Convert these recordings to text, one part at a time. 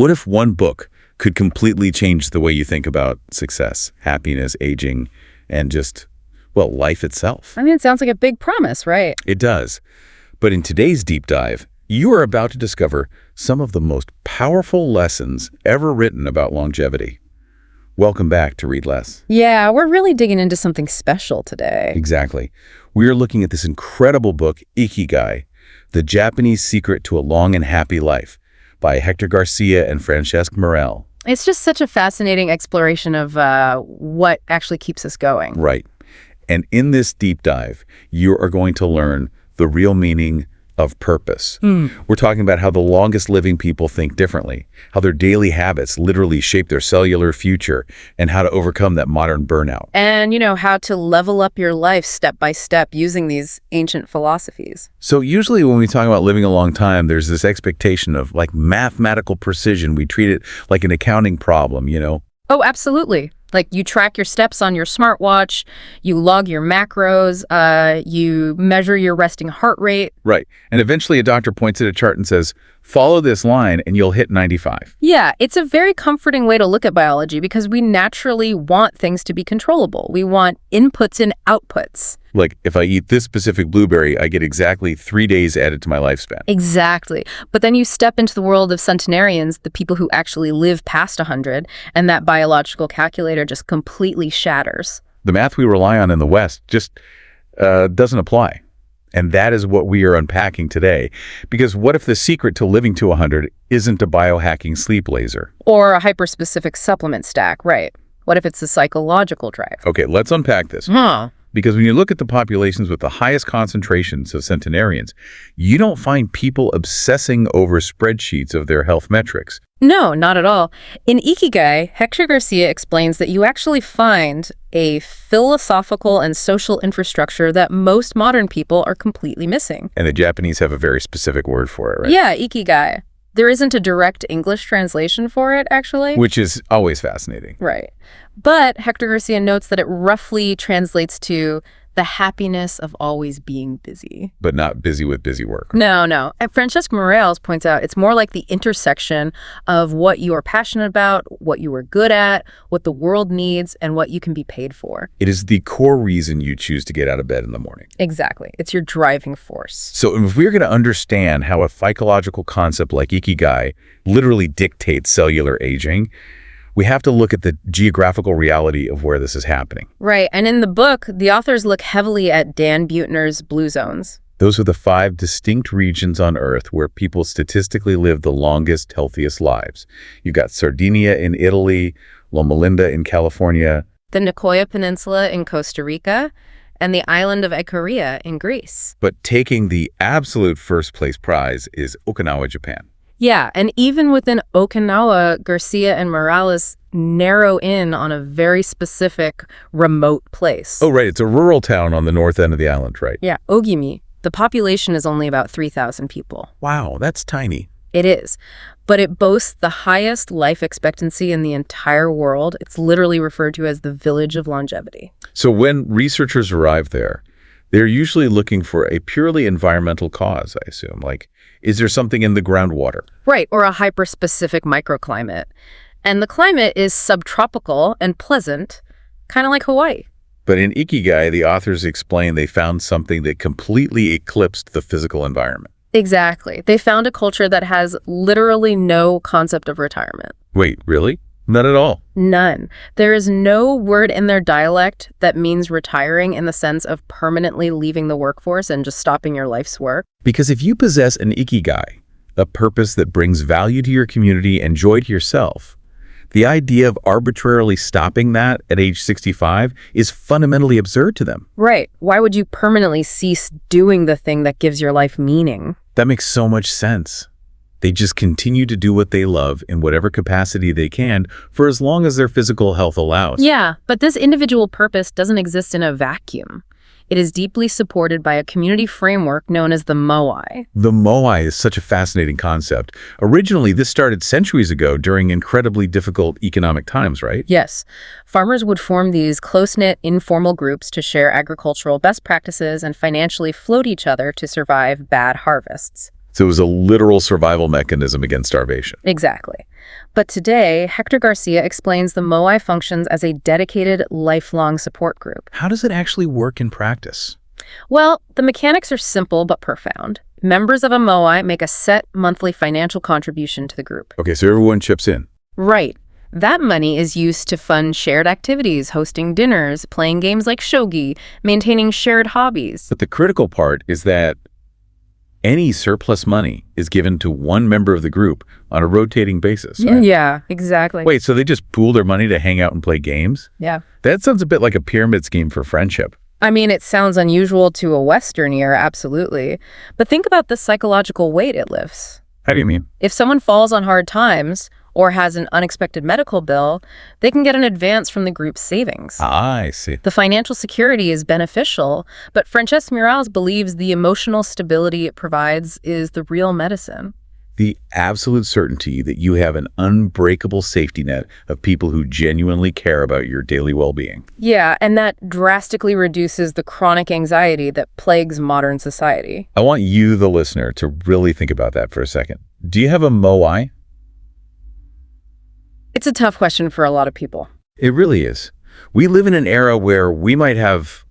What if one book could completely change the way you think about success, happiness, aging, and just, well, life itself? I mean, it sounds like a big promise, right? It does. But in today's deep dive, you are about to discover some of the most powerful lessons ever written about longevity. Welcome back to Read Less. Yeah, we're really digging into something special today. Exactly. We are looking at this incredible book, Ikigai, The Japanese Secret to a Long and Happy Life, by Hector Garcia and Francesc Miralles. It's just such a fascinating exploration of what actually keeps us going. Right. And in this deep dive, you are going to learn the real meaning of purpose. We're talking about how the longest living people think differently, how their daily habits literally shape their cellular future, and how to overcome that modern burnout. And, how to level up your life step by step using these ancient philosophies. So usually when we talk about living a long time, there's this expectation of like mathematical precision. We treat it like an accounting problem, Oh, absolutely. Like you track your steps on your smartwatch, you log your macros, you measure your resting heart rate. Right. And eventually a doctor points at a chart and says, follow this line and you'll hit 95. Yeah, it's a very comforting way to look at biology because we naturally want things to be controllable. We want inputs and outputs. Like if I eat this specific blueberry, I get exactly 3 days added to my lifespan. Exactly. But then you step into the world of centenarians, the people who actually live past 100, and that biological calculator just completely shatters. The math we rely on in the West just doesn't apply. And that is what we are unpacking today. Because what if the secret to living to 100 isn't a biohacking sleep laser? Or a hyper-specific supplement stack, right? What if it's a psychological drive? Okay, let's unpack this. Because when you look at the populations with the highest concentrations of centenarians, you don't find people obsessing over spreadsheets of their health metrics. No, not at all. In Ikigai, Hector Garcia explains that you actually find a philosophical and social infrastructure that most modern people are completely missing. And the Japanese have a very specific word for it, right? Yeah, Ikigai. There isn't a direct English translation for it, actually. Which is always fascinating. Right. But Hector Garcia notes that it roughly translates to the happiness of always being busy. But not busy with busy work. No. And Francesc Miralles points out it's more like the intersection of what you are passionate about, what you are good at, what the world needs, and what you can be paid for. It is the core reason you choose to get out of bed in the morning. Exactly. It's your driving force. So if we're going to understand how a psychological concept like Ikigai literally dictates cellular aging, we have to look at the geographical reality of where this is happening. Right. And in the book, the authors look heavily at Dan Buettner's blue zones. Those are the 5 distinct regions on Earth where people statistically live the longest, healthiest lives. You've got Sardinia in Italy, Loma Linda in California, the Nicoya Peninsula in Costa Rica, and the island of Icaria in Greece. But taking the absolute first place prize is Okinawa, Japan. Yeah, and even within Okinawa, Garcia and Miralles narrow in on a very specific remote place. Oh, right. It's a rural town on the north end of the island, right? Yeah, Ogimi. The population is only about 3,000 people. Wow, that's tiny. It is. But it boasts the highest life expectancy in the entire world. It's literally referred to as the village of longevity. So when researchers arrive there, they're usually looking for a purely environmental cause, I assume. Like, is there something in the groundwater? Right, or a hyper-specific microclimate. And the climate is subtropical and pleasant, kind of like Hawaii. But in Ikigai, the authors explain they found something that completely eclipsed the physical environment. Exactly. They found a culture that has literally no concept of retirement. Wait, really? None at all? None. There is no word in their dialect that means retiring in the sense of permanently leaving the workforce and just stopping your life's work. Because if you possess an Ikigai, a purpose that brings value to your community and joy to yourself, the idea of arbitrarily stopping that at age 65 is fundamentally absurd to them. Right. Why would you permanently cease doing the thing that gives your life meaning? That makes so much sense. They just continue to do what they love in whatever capacity they can for as long as their physical health allows. Yeah, but this individual purpose doesn't exist in a vacuum. It is deeply supported by a community framework known as the moai. The moai is such a fascinating concept. Originally, this started centuries ago during incredibly difficult economic times, right? Yes. Farmers would form these close-knit, informal groups to share agricultural best practices and financially float each other to survive bad harvests. So it was a literal survival mechanism against starvation. Exactly. But today, Hector Garcia explains the Moai functions as a dedicated, lifelong support group. How does it actually work in practice? Well, the mechanics are simple but profound. Members of a Moai make a set monthly financial contribution to the group. Okay, so everyone chips in. Right. That money is used to fund shared activities, hosting dinners, playing games like shogi, maintaining shared hobbies. But the critical part is that any surplus money is given to one member of the group on a rotating basis. Right? Yeah, exactly. Wait, so they just pool their money to hang out and play games? Yeah. That sounds a bit like a pyramid scheme for friendship. I mean, it sounds unusual to a Western ear, absolutely. But think about the psychological weight it lifts. How do you mean? If someone falls on hard times or has an unexpected medical bill, they can get an advance from the group's savings. I see. The financial security is beneficial, but Francesc Miralles believes the emotional stability it provides is the real medicine. The absolute certainty that you have an unbreakable safety net of people who genuinely care about your daily well-being. Yeah, and that drastically reduces the chronic anxiety that plagues modern society. I want you, the listener, to really think about that for a second. Do you have a Moai? It's a tough question for a lot of people. It really is. We live in an era where we might have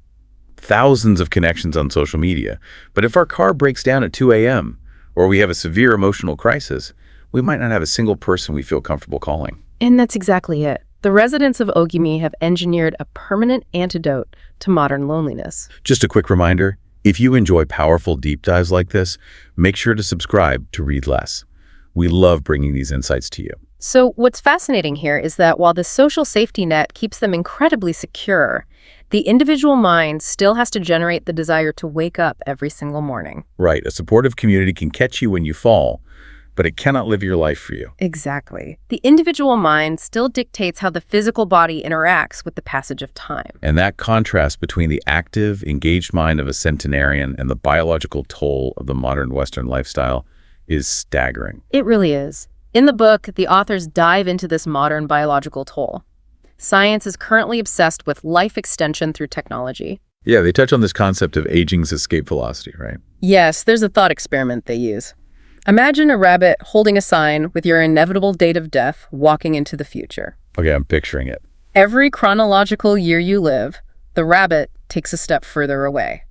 thousands of connections on social media, but if our car breaks down at 2 a.m., or we have a severe emotional crisis, we might not have a single person we feel comfortable calling. And that's exactly it. The residents of Ogimi have engineered a permanent antidote to modern loneliness. Just a quick reminder, if you enjoy powerful deep dives like this, make sure to subscribe to Read Less. We love bringing these insights to you. So what's fascinating here is that while the social safety net keeps them incredibly secure, the individual mind still has to generate the desire to wake up every single morning. Right. A supportive community can catch you when you fall, but it cannot live your life for you. Exactly. The individual mind still dictates how the physical body interacts with the passage of time. And that contrast between the active, engaged mind of a centenarian and the biological toll of the modern Western lifestyle is staggering. It really is. In the book, the authors dive into this modern biological toll. Science is currently obsessed with life extension through technology. Yeah, they touch on this concept of aging's escape velocity, right? Yes, there's a thought experiment they use. Imagine a rabbit holding a sign with your inevitable date of death walking into the future. Okay, I'm picturing it. Every chronological year you live, the rabbit takes a step further away.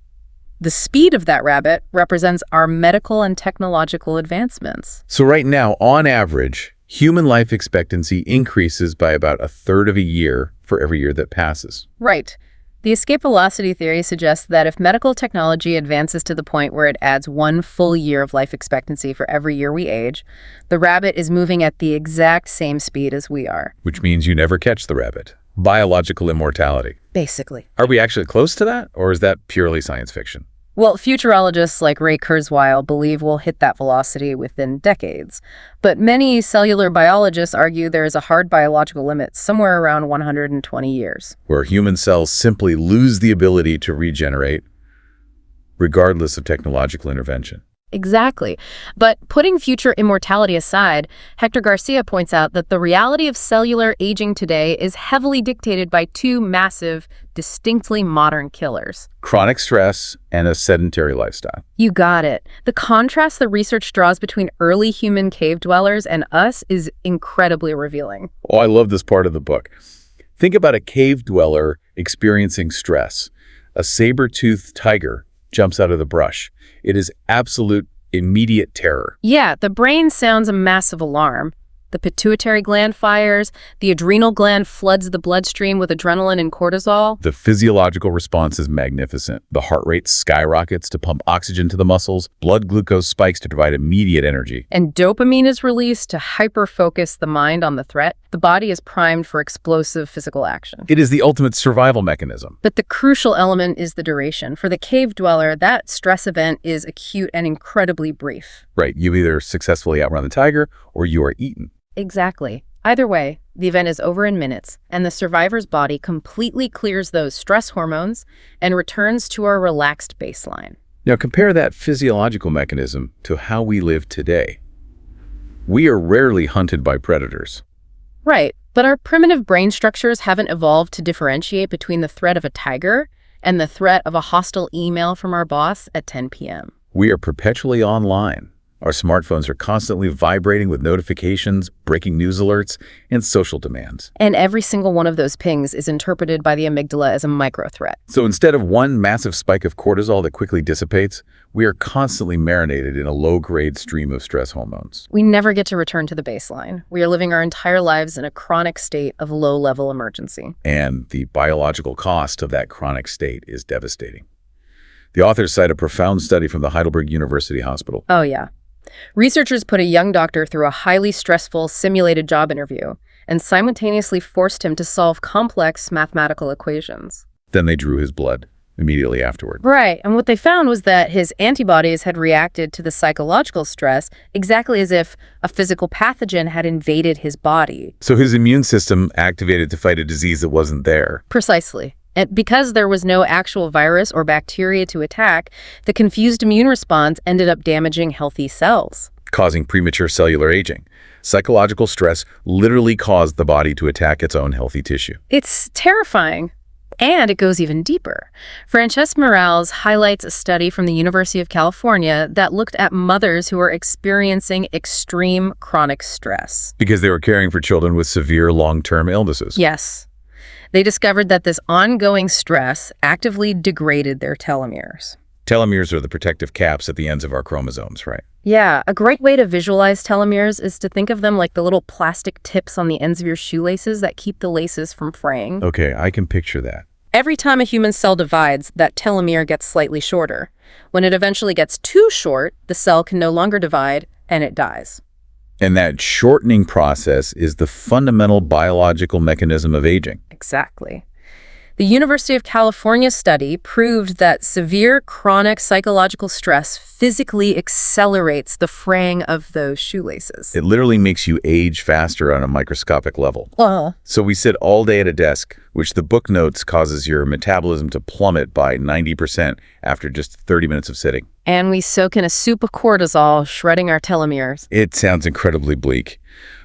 The speed of that rabbit represents our medical and technological advancements. So right now, on average, human life expectancy increases by about a third of a year for every year that passes. Right. The escape velocity theory suggests that if medical technology advances to the point where it adds 1 full year of life expectancy for every year we age, the rabbit is moving at the exact same speed as we are. Which means you never catch the rabbit. Biological immortality. Basically. Are we actually close to that, or is that purely science fiction? Well, futurologists like Ray Kurzweil believe we'll hit that velocity within decades. But many cellular biologists argue there is a hard biological limit somewhere around 120 years. Where human cells simply lose the ability to regenerate, regardless of technological intervention. Exactly. But putting future immortality aside, Hector Garcia points out that the reality of cellular aging today is heavily dictated by 2 massive, distinctly modern killers. Chronic stress and a sedentary lifestyle. You got it. The contrast the research draws between early human cave dwellers and us is incredibly revealing. Oh, I love this part of the book. Think about a cave dweller experiencing stress. A saber-toothed tiger jumps out of the brush. It is absolute immediate terror. Yeah, the brain sounds a massive alarm. The pituitary gland fires, the adrenal gland floods the bloodstream with adrenaline and cortisol. The physiological response is magnificent. The heart rate skyrockets to pump oxygen to the muscles. Blood glucose spikes to provide immediate energy. And dopamine is released to hyper-focus the mind on the threat. The body is primed for explosive physical action. It is the ultimate survival mechanism. But the crucial element is the duration. For the cave dweller, that stress event is acute and incredibly brief. Right, you either successfully outrun the tiger or you are eaten. Exactly. Either way, the event is over in minutes, and the survivor's body completely clears those stress hormones and returns to our relaxed baseline. Now compare that physiological mechanism to how we live today. We are rarely hunted by predators. Right, but our primitive brain structures haven't evolved to differentiate between the threat of a tiger and the threat of a hostile email from our boss at 10 p.m. We are perpetually online, Our smartphones are constantly vibrating with notifications, breaking news alerts, and social demands. And every single one of those pings is interpreted by the amygdala as a micro-threat. So instead of one massive spike of cortisol that quickly dissipates, we are constantly marinated in a low-grade stream of stress hormones. We never get to return to the baseline. We are living our entire lives in a chronic state of low-level emergency. And the biological cost of that chronic state is devastating. The authors cite a profound study from the Heidelberg University Hospital. Oh, yeah. Researchers put a young doctor through a highly stressful simulated job interview and simultaneously forced him to solve complex mathematical equations. Then they drew his blood immediately afterward. Right, and what they found was that his antibodies had reacted to the psychological stress exactly as if a physical pathogen had invaded his body. So his immune system activated to fight a disease that wasn't there. Precisely. And because there was no actual virus or bacteria to attack, the confused immune response ended up damaging healthy cells, Causing premature cellular aging. Psychological stress literally caused the body to attack its own healthy tissue. It's terrifying. And it goes even deeper. Francesc Miralles highlights a study from the University of California that looked at mothers who are experiencing extreme chronic stress. Because they were caring for children with severe long-term illnesses. Yes. They discovered that this ongoing stress actively degraded their telomeres. Telomeres are the protective caps at the ends of our chromosomes, right? Yeah, a great way to visualize telomeres is to think of them like the little plastic tips on the ends of your shoelaces that keep the laces from fraying. Okay, I can picture that. Every time a human cell divides, that telomere gets slightly shorter. When it eventually gets too short, the cell can no longer divide, and it dies. And that shortening process is the fundamental biological mechanism of aging. Exactly. The University of California study proved that severe chronic psychological stress physically accelerates the fraying of those shoelaces. It literally makes you age faster on a microscopic level. So we sit all day at a desk, which the book notes causes your metabolism to plummet by 90% after just 30 minutes of sitting. And we soak in a soup of cortisol, shredding our telomeres. It sounds incredibly bleak.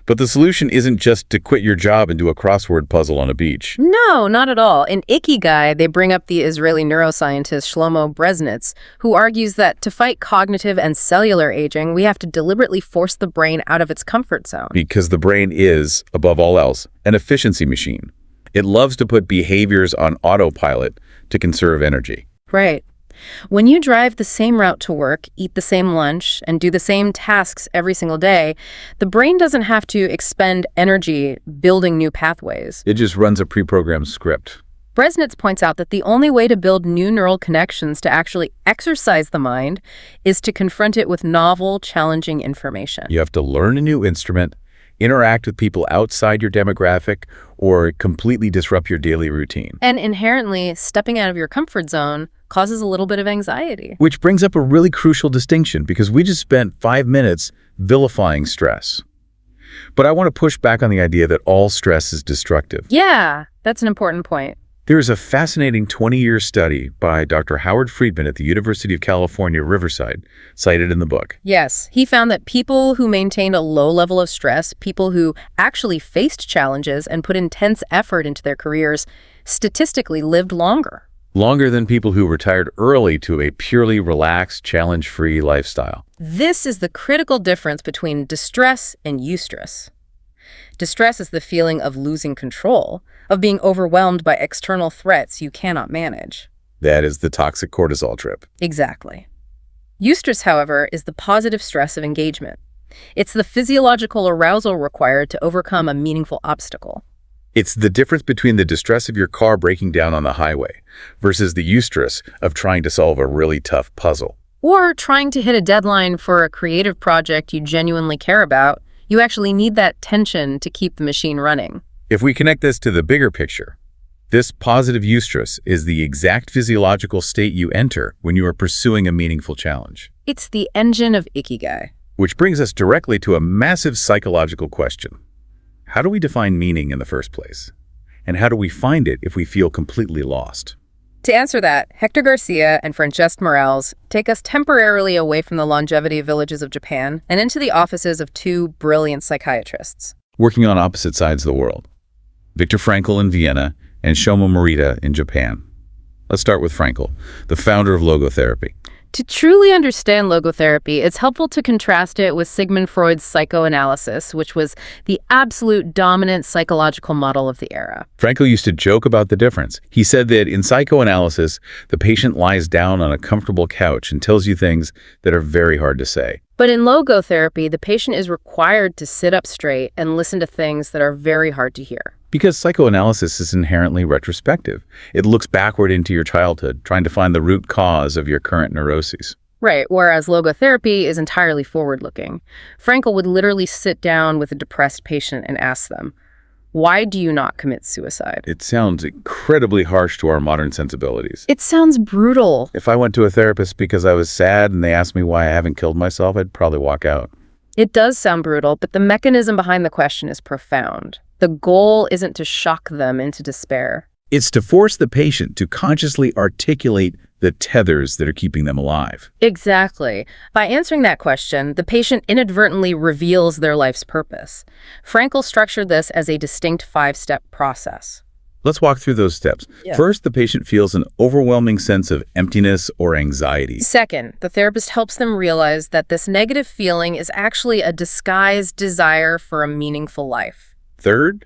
But the solution isn't just to quit your job and do a crossword puzzle on a beach. No, not at all. In Ikigai, they bring up the Israeli neuroscientist Shlomo Brezhnitz, who argues that to fight cognitive and cellular aging, we have to deliberately force the brain out of its comfort zone. Because the brain is, above all else, an efficiency machine. It loves to put behaviors on autopilot to conserve energy. Right. When you drive the same route to work, eat the same lunch, and do the same tasks every single day, the brain doesn't have to expend energy building new pathways. It just runs a pre-programmed script. Brezhnitz points out that the only way to build new neural connections to actually exercise the mind is to confront it with novel, challenging information. You have to learn a new instrument, interact with people outside your demographic, or completely disrupt your daily routine. And inherently, stepping out of your comfort zone causes a little bit of anxiety. Which brings up a really crucial distinction, because we just spent 5 minutes vilifying stress. But I want to push back on the idea that all stress is destructive. Yeah, that's an important point. There is a fascinating 20-year study by Dr. Howard Friedman at the University of California, Riverside, cited in the book. Yes, he found that people who maintained a low level of stress, people who actually faced challenges and put intense effort into their careers, statistically lived longer. Longer than people who retired early to a purely relaxed, challenge-free lifestyle. This is the critical difference between distress and eustress. Distress is the feeling of losing control, of being overwhelmed by external threats you cannot manage. That is the toxic cortisol trip. Exactly. Eustress, however, is the positive stress of engagement. It's the physiological arousal required to overcome a meaningful obstacle. It's the difference between the distress of your car breaking down on the highway versus the eustress of trying to solve a really tough puzzle. Or trying to hit a deadline for a creative project you genuinely care about. You actually need that tension to keep the machine running. If we connect this to the bigger picture, this positive eustress is the exact physiological state you enter when you are pursuing a meaningful challenge. It's the engine of Ikigai. Which brings us directly to a massive psychological question. How do we define meaning in the first place? And how do we find it if we feel completely lost? To answer that, Hector Garcia and Francesc Miralles take us temporarily away from the longevity villages of Japan and into the offices of two brilliant psychiatrists. Working on opposite sides of the world. Viktor Frankl in Vienna and Shomo Morita in Japan. Let's start with Frankl, the founder of logotherapy. To truly understand logotherapy, it's helpful to contrast it with Sigmund Freud's psychoanalysis, which was the absolute dominant psychological model of the era. Frankl used to joke about the difference. He said that in psychoanalysis, the patient lies down on a comfortable couch and tells you things that are very hard to say. But in logotherapy, the patient is required to sit up straight and listen to things that are very hard to hear. Because psychoanalysis is inherently retrospective. It looks backward into your childhood, trying to find the root cause of your current neuroses. Right, whereas logotherapy is entirely forward-looking. Frankl would literally sit down with a depressed patient and ask them, "Why do you not commit suicide?" It sounds incredibly harsh to our modern sensibilities. It sounds brutal. If I went to a therapist because I was sad and they asked me why I haven't killed myself, I'd probably walk out. It does sound brutal, but the mechanism behind the question is profound. The goal isn't to shock them into despair. It's to force the patient to consciously articulate the tethers that are keeping them alive. Exactly. By answering that question, the patient inadvertently reveals their life's purpose. Frankl structured this as a distinct 5-step process. Let's walk through those steps. Yeah. First, the patient feels an overwhelming sense of emptiness or anxiety. Second, the therapist helps them realize that this negative feeling is actually a disguised desire for a meaningful life. Third,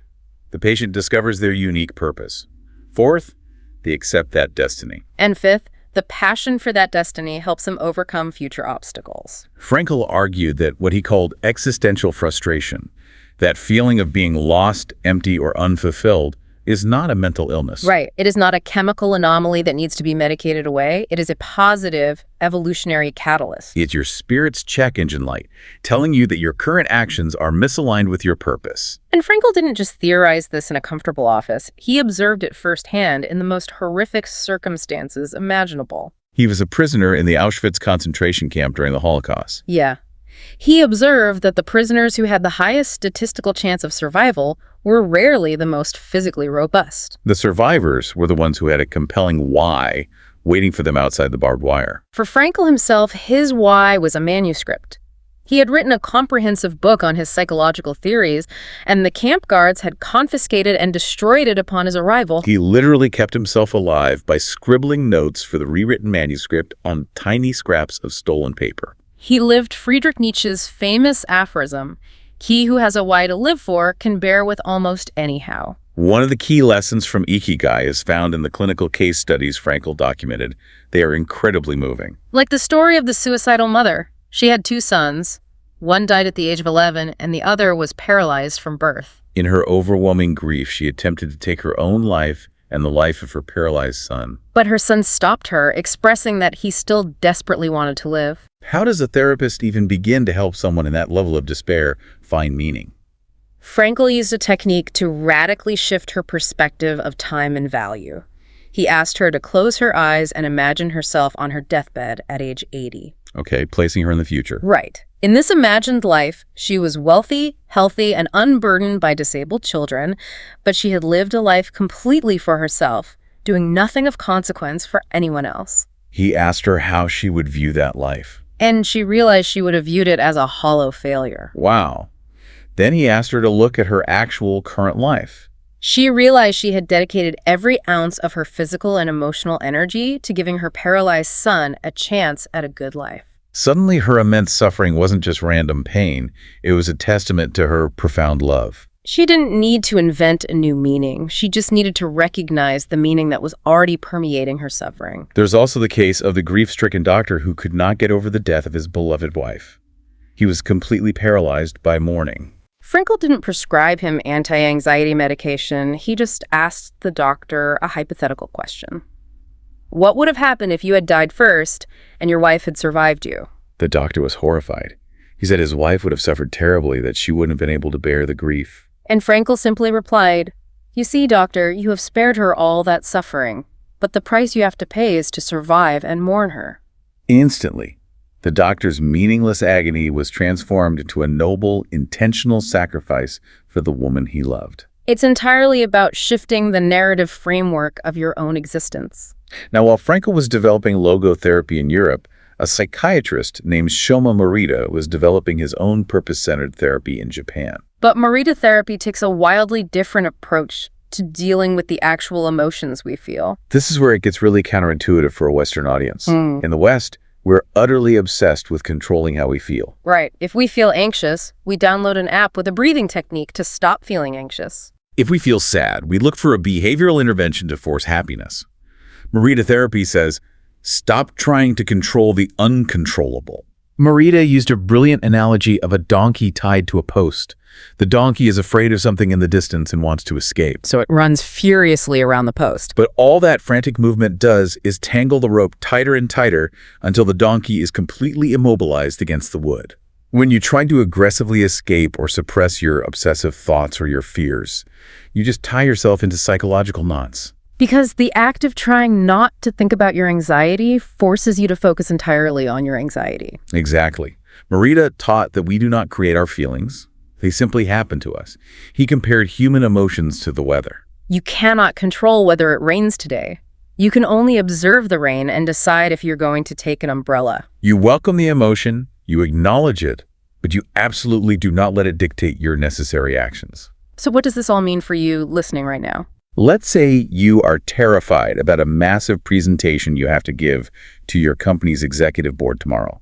the patient discovers their unique purpose. Fourth, they accept that destiny. And fifth, the passion for that destiny helps them overcome future obstacles. Frankl argued that what he called existential frustration, that feeling of being lost, empty, or unfulfilled, is not a mental illness. Right. It is not a chemical anomaly that needs to be medicated away. It is a positive evolutionary catalyst. It's your spirit's check engine light, telling you that your current actions are misaligned with your purpose. And Frankl didn't just theorize this in a comfortable office. He observed it firsthand in the most horrific circumstances imaginable. He was a prisoner in the Auschwitz concentration camp during the Holocaust. Yeah. He observed that the prisoners who had the highest statistical chance of survival were rarely the most physically robust. The survivors were the ones who had a compelling why waiting for them outside the barbed wire. For Frankl himself, his why was a manuscript. He had written a comprehensive book on his psychological theories, and the camp guards had confiscated and destroyed it upon his arrival. He literally kept himself alive by scribbling notes for the rewritten manuscript on tiny scraps of stolen paper. He lived Friedrich Nietzsche's famous aphorism, "He who has a why to live for can bear with almost anyhow." One of the key lessons from Ikigai is found in the clinical case studies Frankl documented. They are incredibly moving. Like the story of the suicidal mother. She had 2 sons. One died at the age of 11, and the other was paralyzed from birth. In her overwhelming grief, she attempted to take her own life and the life of her paralyzed son. But her son stopped her, expressing that he still desperately wanted to live. How does a therapist even begin to help someone in that level of despair find meaning? Frankl used a technique to radically shift her perspective of time and value. He asked her to close her eyes and imagine herself on her deathbed at age 80. Okay, placing her in the future. Right. In this imagined life, she was wealthy, healthy, and unburdened by disabled children, but she had lived a life completely for herself, doing nothing of consequence for anyone else. He asked her how she would view that life. And she realized she would have viewed it as a hollow failure. Wow. Then he asked her to look at her actual current life. She realized she had dedicated every ounce of her physical and emotional energy to giving her paralyzed son a chance at a good life. Suddenly, her immense suffering wasn't just random pain. It was a testament to her profound love. She didn't need to invent a new meaning. She just needed to recognize the meaning that was already permeating her suffering. There's also the case of the grief-stricken doctor who could not get over the death of his beloved wife. He was completely paralyzed by mourning. Frankl didn't prescribe him anti-anxiety medication. He just asked the doctor a hypothetical question. What would have happened if you had died first and your wife had survived you? The doctor was horrified. He said his wife would have suffered terribly, that she wouldn't have been able to bear the grief. And Frankl simply replied, "You see, doctor, you have spared her all that suffering, but the price you have to pay is to survive and mourn her." Instantly, the doctor's meaningless agony was transformed into a noble, intentional sacrifice for the woman he loved. It's entirely about shifting the narrative framework of your own existence. Now, while Frankl was developing logotherapy in Europe, a psychiatrist named Shoma Morita was developing his own purpose-centered therapy in Japan. But Morita therapy takes a wildly different approach to dealing with the actual emotions we feel. This is where it gets really counterintuitive for a Western audience. In the West, We're utterly obsessed with controlling how we feel. Right. If we feel anxious, we download an app with a breathing technique to stop feeling anxious. If we feel sad, we look for a behavioral intervention to force happiness. Miralles therapy says, stop trying to control the uncontrollable. Miralles used a brilliant analogy of a donkey tied to a post. The donkey is afraid of something in the distance and wants to escape. So it runs furiously around the post. But all that frantic movement does is tangle the rope tighter and tighter until the donkey is completely immobilized against the wood. When you try to aggressively escape or suppress your obsessive thoughts or your fears, you just tie yourself into psychological knots. Because the act of trying not to think about your anxiety forces you to focus entirely on your anxiety. Exactly. Miralles taught that we do not create our feelings. They simply happen to us. He compared human emotions to the weather. You cannot control whether it rains today. You can only observe the rain and decide if you're going to take an umbrella. You welcome the emotion, you acknowledge it, but you absolutely do not let it dictate your necessary actions. So what does this all mean for you listening right now? Let's say you are terrified about a massive presentation you have to give to your company's executive board tomorrow.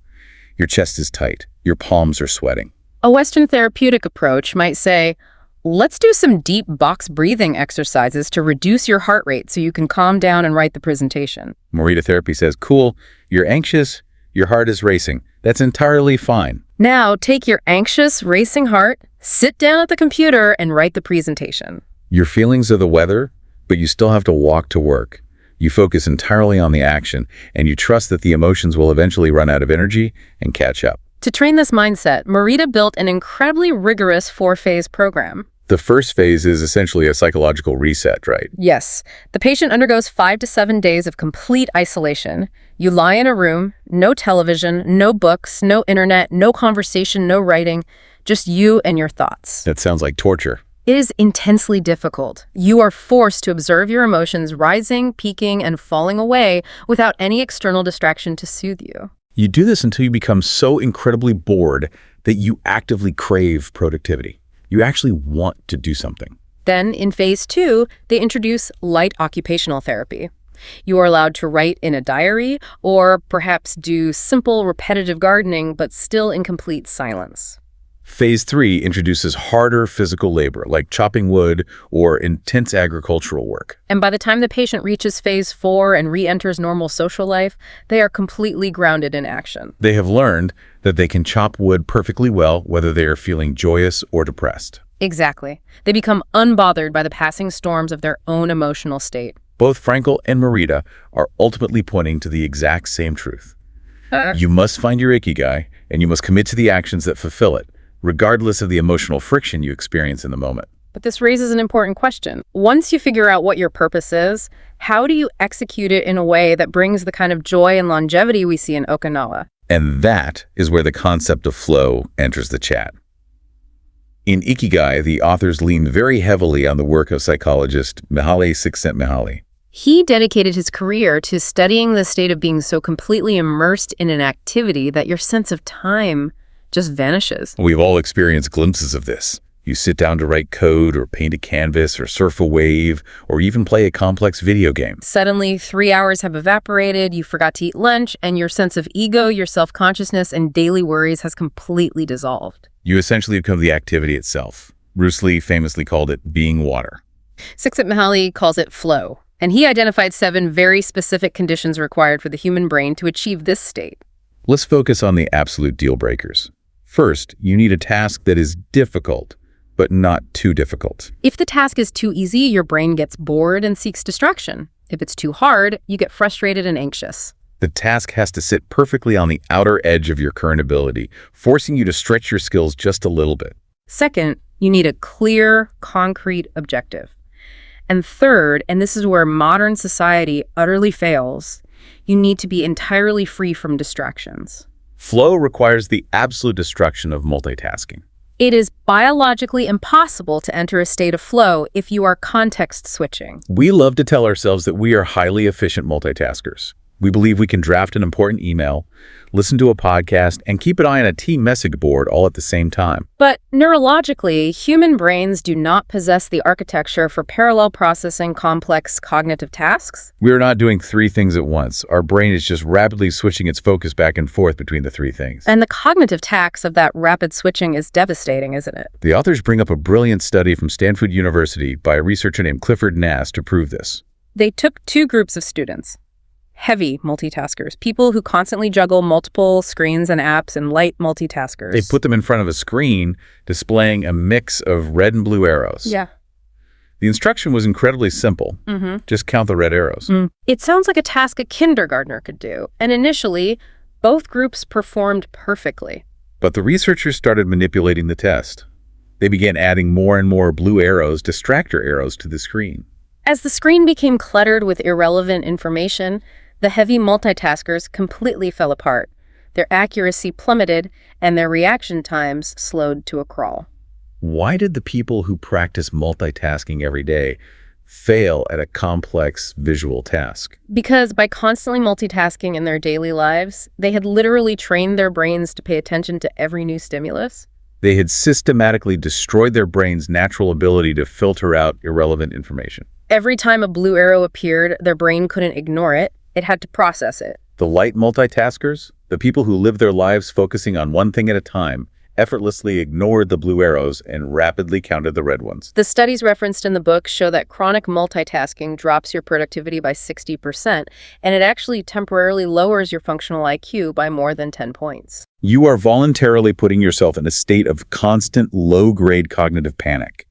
Your chest is tight. Your palms are sweating. A Western therapeutic approach might say, let's do some deep box breathing exercises to reduce your heart rate so you can calm down and write the presentation. Miralles therapy says, cool, you're anxious, your heart is racing. That's entirely fine. Now take your anxious, racing heart, sit down at the computer, and write the presentation. Your feelings are the weather, but you still have to walk to work. You focus entirely on the action, and you trust that the emotions will eventually run out of energy and catch up. To train this mindset, Miralles built an incredibly rigorous 4-phase program. The first phase is essentially a psychological reset, right? Yes. The patient undergoes 5 to 7 days of complete isolation. You lie in a room, no television, no books, no internet, no conversation, no writing, just you and your thoughts. That sounds like torture. It is intensely difficult. You are forced to observe your emotions rising, peaking, and falling away without any external distraction to soothe you. You do this until you become so incredibly bored that you actively crave productivity. You actually want to do something. Then, in phase 2, they introduce light occupational therapy. You are allowed to write in a diary or perhaps do simple repetitive gardening, but still in complete silence. Phase 3 introduces harder physical labor, like chopping wood or intense agricultural work. And by the time the patient reaches phase 4 and re-enters normal social life, they are completely grounded in action. They have learned that they can chop wood perfectly well, whether they are feeling joyous or depressed. Exactly. They become unbothered by the passing storms of their own emotional state. Both Frankl and Miralles are ultimately pointing to the exact same truth. You must find your Ikigai, and you must commit to the actions that fulfill it, regardless of the emotional friction you experience in the moment. But this raises an important question. Once you figure out what your purpose is, how do you execute it in a way that brings the kind of joy and longevity we see in Okinawa? And that is where the concept of flow enters the chat. In Ikigai, the authors lean very heavily on the work of psychologist Miralles. He dedicated his career to studying the state of being so completely immersed in an activity that your sense of time just vanishes. We've all experienced glimpses of this. You sit down to write code or paint a canvas or surf a wave or even play a complex video game. Suddenly, 3 hours have evaporated, you forgot to eat lunch, and your sense of ego, your self-consciousness, and daily worries has completely dissolved. You essentially become the activity itself. Bruce Lee famously called it being water. Csikszentmihalyi calls it flow, and he identified 7 very specific conditions required for the human brain to achieve this state. Let's focus on the absolute deal breakers. First, you need a task that is difficult, but not too difficult. If the task is too easy, your brain gets bored and seeks distraction. If it's too hard, you get frustrated and anxious. The task has to sit perfectly on the outer edge of your current ability, forcing you to stretch your skills just a little bit. Second, you need a clear, concrete objective. And third, and this is where modern society utterly fails, you need to be entirely free from distractions. Flow requires the absolute destruction of multitasking. It is biologically impossible to enter a state of flow if you are context switching. We love to tell ourselves that we are highly efficient multitaskers. We believe we can draft an important email, listen to a podcast, and keep an eye on a team message board all at the same time. But neurologically, human brains do not possess the architecture for parallel processing complex cognitive tasks. We're not doing three things at once. Our brain is just rapidly switching its focus back and forth between the three things. And the cognitive tax of that rapid switching is devastating, isn't it? The authors bring up a brilliant study from Stanford University by a researcher named Clifford Nass to prove this. They took two groups of students. Heavy multitaskers, people who constantly juggle multiple screens and apps, and light multitaskers. They put them in front of a screen displaying a mix of red and blue arrows. Yeah. The instruction was incredibly simple. Just count the red arrows. It sounds like a task a kindergartner could do, and initially, both groups performed perfectly. But the researchers started manipulating the test. They began adding more and more blue arrows, distractor arrows, to the screen. As the screen became cluttered with irrelevant information, the heavy multitaskers completely fell apart. Their accuracy plummeted, and their reaction times slowed to a crawl. Why did the people who practice multitasking every day fail at a complex visual task? Because by constantly multitasking in their daily lives, they had literally trained their brains to pay attention to every new stimulus. They had systematically destroyed their brain's natural ability to filter out irrelevant information. Every time a blue arrow appeared, their brain couldn't ignore it. It had to process it. The light multitaskers, the people who live their lives focusing on one thing at a time, effortlessly ignored the blue arrows and rapidly counted the red ones. The studies referenced in the book show that chronic multitasking drops your productivity by 60%, and it actually temporarily lowers your functional IQ by more than 10 points. You are voluntarily putting yourself in a state of constant low-grade cognitive panic.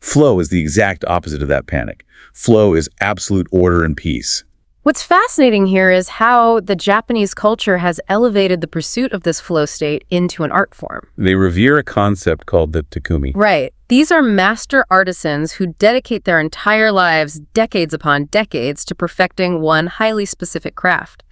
Flow is the exact opposite of that panic. Flow is absolute order and peace. What's fascinating here is how the Japanese culture has elevated the pursuit of this flow state into an art form. They revere a concept called the takumi. Right. These are master artisans who dedicate their entire lives, decades upon decades, to perfecting one highly specific craft.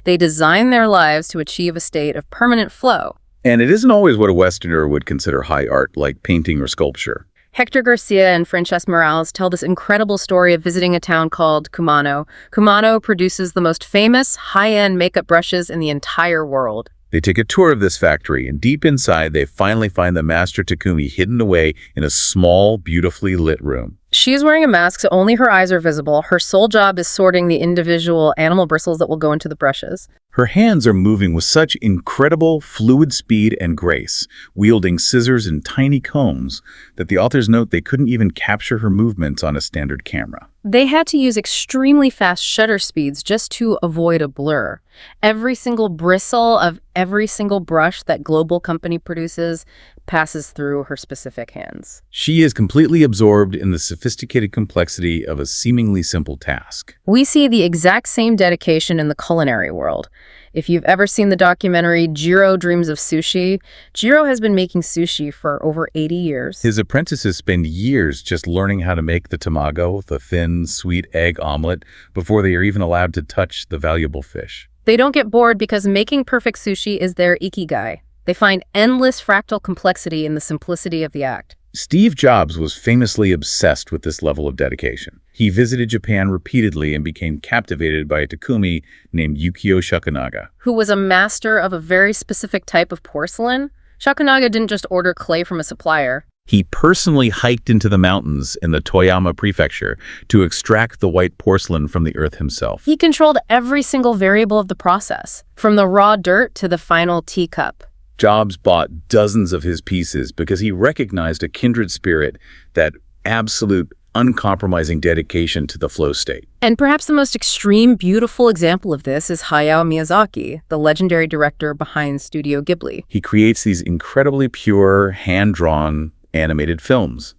They design their lives to achieve a state of permanent flow. And it isn't always what a Westerner would consider high art, like painting or sculpture. Hector Garcia and Francesc Miralles tell this incredible story of visiting a town called Kumano. Kumano produces the most famous, high-end makeup brushes in the entire world. They take a tour of this factory, and deep inside, they finally find the master takumi hidden away in a small, beautifully lit room. She's wearing a mask, so only her eyes are visible. Her sole job is sorting the individual animal bristles that will go into the brushes. Her hands are moving with such incredible fluid speed and grace, wielding scissors and tiny combs, that the authors note they couldn't even capture her movements on a standard camera. They had to use extremely fast shutter speeds just to avoid a blur. Every single bristle of every single brush that global company produces passes through her specific hands. She is completely absorbed in the sophisticated complexity of a seemingly simple task. We see the exact same dedication in the culinary world. If you've ever seen the documentary Jiro Dreams of Sushi, Jiro has been making sushi for over 80 years. His apprentices spend years just learning how to make the tamago, the thin, sweet egg omelet, before they are even allowed to touch the valuable fish. They don't get bored because making perfect sushi is their Ikigai. They find endless fractal complexity in the simplicity of the act. Steve Jobs was famously obsessed with this level of dedication. He visited Japan repeatedly and became captivated by a takumi named Yukio Shakunaga, who was a master of a very specific type of porcelain. Shakunaga didn't just order clay from a supplier. He personally hiked into the mountains in the Toyama prefecture to extract the white porcelain from the earth himself. He controlled every single variable of the process, from the raw dirt to the final teacup. Jobs bought dozens of his pieces because he recognized a kindred spirit, that absolute, uncompromising dedication to the flow state. And perhaps the most extreme, beautiful example of this is Hayao Miyazaki, the legendary director behind Studio Ghibli. He creates these incredibly pure, hand-drawn, animated films.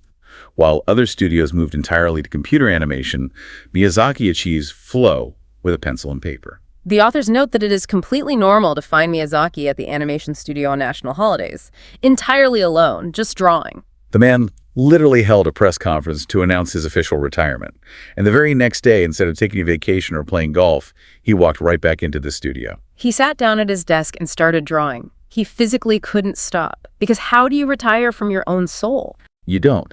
While other studios moved entirely to computer animation, Miyazaki achieves flow with a pencil and paper. The authors note that it is completely normal to find Miyazaki at the animation studio on national holidays, entirely alone, just drawing. The man literally held a press conference to announce his official retirement. And the very next day, instead of taking a vacation or playing golf, he walked right back into the studio. He sat down at his desk and started drawing. He physically couldn't stop. Because how do you retire from your own soul? You don't.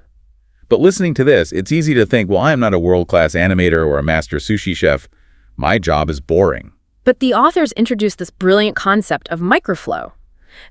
But listening to this, it's easy to think, well, I'm not a world-class animator or a master sushi chef. My job is boring. But the authors introduced this brilliant concept of microflow.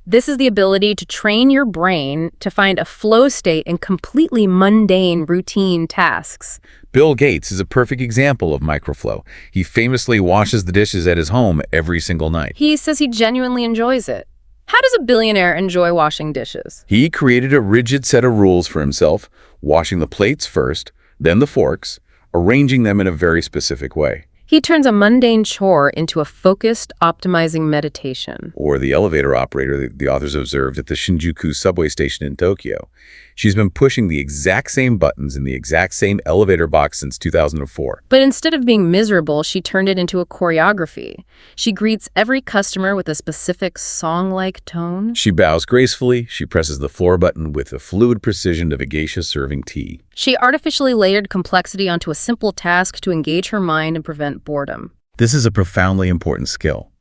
This is the ability to train your brain to find a flow state in completely mundane, routine tasks. Bill Gates is a perfect example of microflow. He famously washes the dishes at his home every single night. He says he genuinely enjoys it. How does a billionaire enjoy washing dishes? He created a rigid set of rules for himself, washing the plates first, then the forks, arranging them in a very specific way. He turns a mundane chore into a focused, optimizing meditation. Or the elevator operator the authors observed at the Shinjuku subway station in Tokyo. She's been pushing the exact same buttons in the exact same elevator box since 2004. But instead of being miserable, she turned it into a choreography. She greets every customer with a specific song-like tone. She bows gracefully. She presses the floor button with the fluid precision of a geisha serving tea. She artificially layered complexity onto a simple task to engage her mind and prevent boredom. This is a profoundly important skill.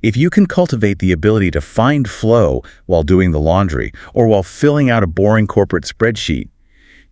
If you can cultivate the ability to find flow while doing the laundry or while filling out a boring corporate spreadsheet,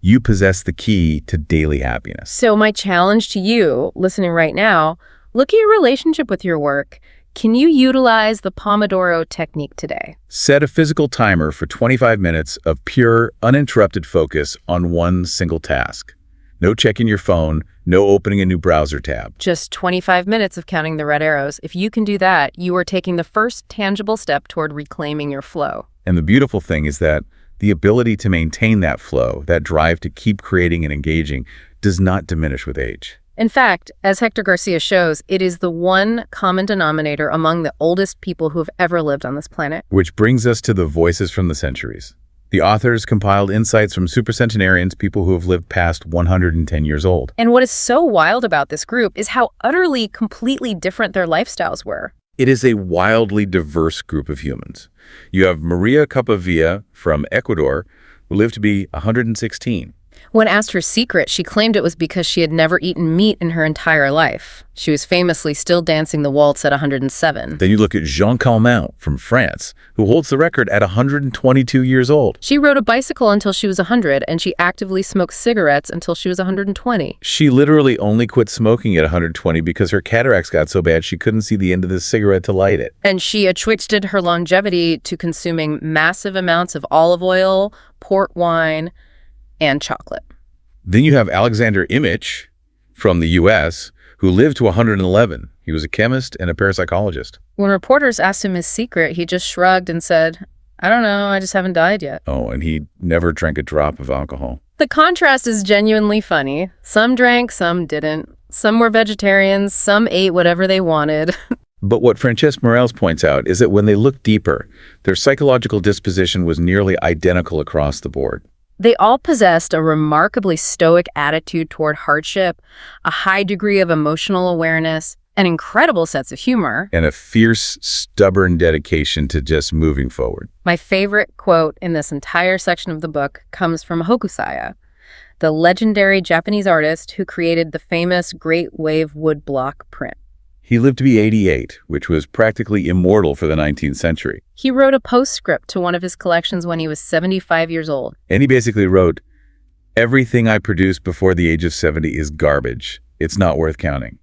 you possess the key to daily happiness. So my challenge to you, listening right now, look at your relationship with your work. Can you utilize the Pomodoro technique today? Set a physical timer for 25 minutes of pure, uninterrupted focus on one single task. No checking your phone, no opening a new browser tab. Just 25 minutes of counting the red arrows. If you can do that, you are taking the first tangible step toward reclaiming your flow. And the beautiful thing is that the ability to maintain that flow, that drive to keep creating and engaging, does not diminish with age. In fact, as Hector Garcia shows, it is the one common denominator among the oldest people who have ever lived on this planet. Which brings us to the voices from the centuries. The authors compiled insights from supercentenarians, people who have lived past 110 years old. And what is so wild about this group is how utterly, completely different their lifestyles were. It is a wildly diverse group of humans. You have Maria Capavia from Ecuador, who lived to be 116. When asked her secret, she claimed it was because she had never eaten meat in her entire life. She was famously still dancing the waltz at 107. Then you look at Jean Calment from France, who holds the record at 122 years old. She rode a bicycle until she was 100, and she actively smoked cigarettes until she was 120. She literally only quit smoking at 120 because her cataracts got so bad she couldn't see the end of the cigarette to light it. And she attributed her longevity to consuming massive amounts of olive oil, port wine, and chocolate. Then you have Alexander Imich from the U.S., who lived to 111. He was a chemist and a parapsychologist. When reporters asked him his secret, he just shrugged and said, "I don't know, I just haven't died yet." Oh, and he never drank a drop of alcohol. The contrast is genuinely funny. Some drank, some didn't. Some were vegetarians, some ate whatever they wanted. But what Francesc Miralles points out is that when they looked deeper, their psychological disposition was nearly identical across the board. They all possessed a remarkably stoic attitude toward hardship, a high degree of emotional awareness, an incredible sense of humor, and a fierce, stubborn dedication to just moving forward. My favorite quote in this entire section of the book comes from Hokusaya, the legendary Japanese artist who created the famous Great Wave woodblock print. He lived to be 88, which was practically immortal for the 19th century. He wrote a postscript to one of his collections when he was 75 years old. And he basically wrote, "Everything I produced before the age of 70 is garbage. It's not worth counting.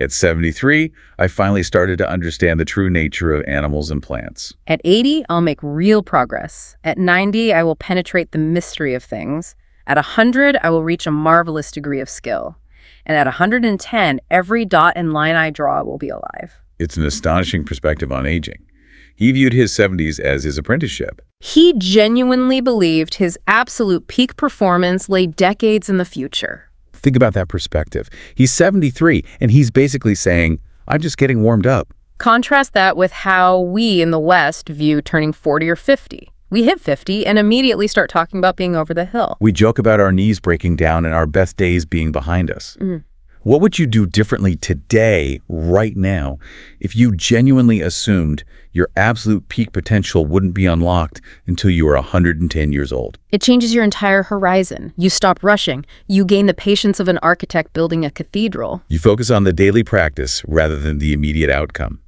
At 73, I finally started to understand the true nature of animals and plants. At 80, I'll make real progress. At 90, I will penetrate the mystery of things. At 100, I will reach a marvelous degree of skill. And at 110, every dot and line I draw will be alive." It's an astonishing perspective on aging. He viewed his 70s as his apprenticeship. He genuinely believed his absolute peak performance lay decades in the future. Think about that perspective. He's 73, and he's basically saying, I'm just getting warmed up. Contrast that with how we in the West view turning 40 or 50. We hit 50 and immediately start talking about being over the hill. We joke about our knees breaking down and our best days being behind us. What would you do differently today, right now, if you genuinely assumed your absolute peak potential wouldn't be unlocked until you were 110 years old? It changes your entire horizon. You stop rushing. You gain the patience of an architect building a cathedral. You focus on the daily practice rather than the immediate outcome.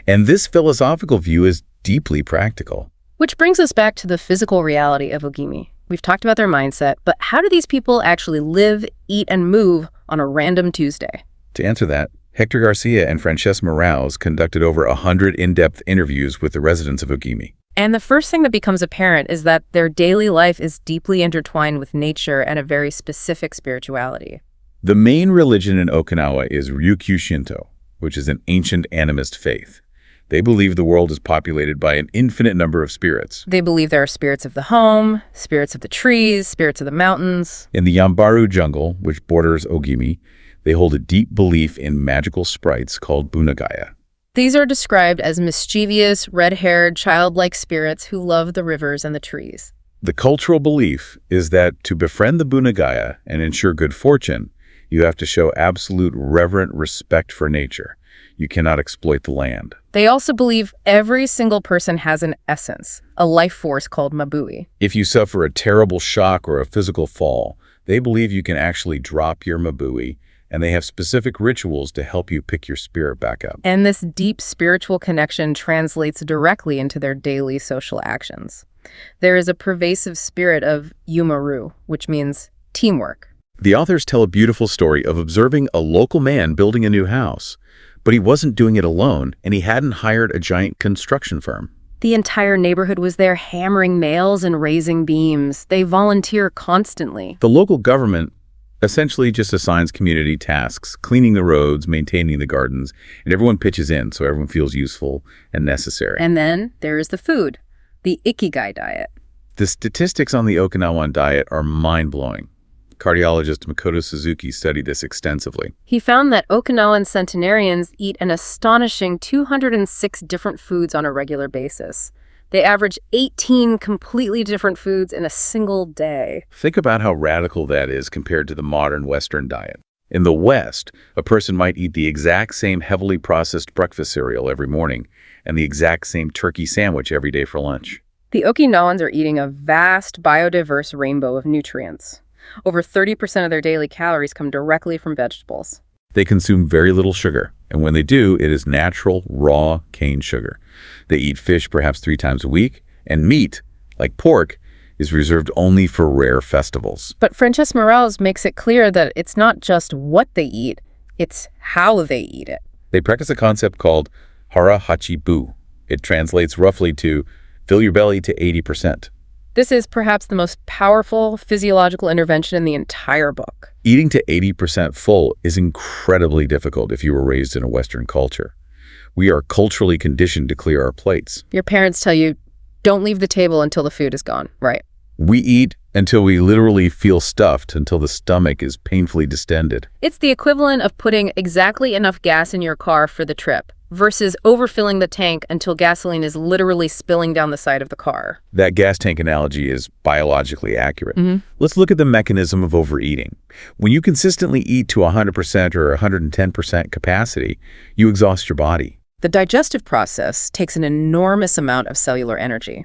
And this philosophical view is deeply practical. Which brings us back to the physical reality of Ogimi. We've talked about their mindset, but how do these people actually live, eat, and move on a random Tuesday? To answer that, Hector Garcia and Francesc Miralles conducted over 100 in-depth interviews with the residents of Okinawa. And the first thing that becomes apparent is that their daily life is deeply intertwined with nature and a very specific spirituality. The main religion in Okinawa is Ryukyu Shinto, which is an ancient animist faith. They believe the world is populated by an infinite number of spirits. They believe there are spirits of the home, spirits of the trees, spirits of the mountains. In the Yambaru jungle, which borders Ogimi, they hold a deep belief in magical sprites called Bunagaya. These are described as mischievous, red-haired, childlike spirits who love the rivers and the trees. The cultural belief is that to befriend the Bunagaya and ensure good fortune, you have to show absolute reverent respect for nature. You cannot exploit the land. They also believe every single person has an essence, a life force called mabui. If you suffer a terrible shock or a physical fall, they believe you can actually drop your mabui, and they have specific rituals to help you pick your spirit back up. And this deep spiritual connection translates directly into their daily social actions. There is a pervasive spirit of yumaru, which means teamwork. The authors tell a beautiful story of observing a local man building a new house, but he wasn't doing it alone, and he hadn't hired a giant construction firm. The entire neighborhood was there hammering nails and raising beams. They volunteer constantly. The local government essentially just assigns community tasks, cleaning the roads, maintaining the gardens, and everyone pitches in so everyone feels useful and necessary. And then there is the food, the Ikigai diet. The statistics on the Okinawan diet are mind-blowing. Cardiologist Makoto Suzuki studied this extensively. He found that Okinawan centenarians eat an astonishing 206 different foods on a regular basis. They average 18 completely different foods in a single day. Think about how radical that is compared to the modern Western diet. In the West, a person might eat the exact same heavily processed breakfast cereal every morning and the exact same turkey sandwich every day for lunch. The Okinawans are eating a vast, biodiverse rainbow of nutrients. Over 30% of their daily calories come directly from vegetables. They consume very little sugar, and when they do, it is natural, raw cane sugar. They eat fish perhaps 3 times a week, and meat, like pork, is reserved only for rare festivals. But Francesc Miralles makes it clear that it's not just what they eat, it's how they eat it. They practice a concept called hara hachi bu. It translates roughly to fill your belly to 80%. This is perhaps the most powerful physiological intervention in the entire book. Eating to 80% full is incredibly difficult if you were raised in a Western culture. We are culturally conditioned to clear our plates. Your parents tell you, don't leave the table until the food is gone, right? We eat until we literally feel stuffed, until the stomach is painfully distended. It's the equivalent of putting exactly enough gas in your car for the trip versus overfilling the tank until gasoline is literally spilling down the side of the car. That gas tank analogy is biologically accurate. Mm-hmm. Let's look at the mechanism of overeating. When you consistently eat to 100% or 110% capacity, you exhaust your body. The digestive process takes an enormous amount of cellular energy.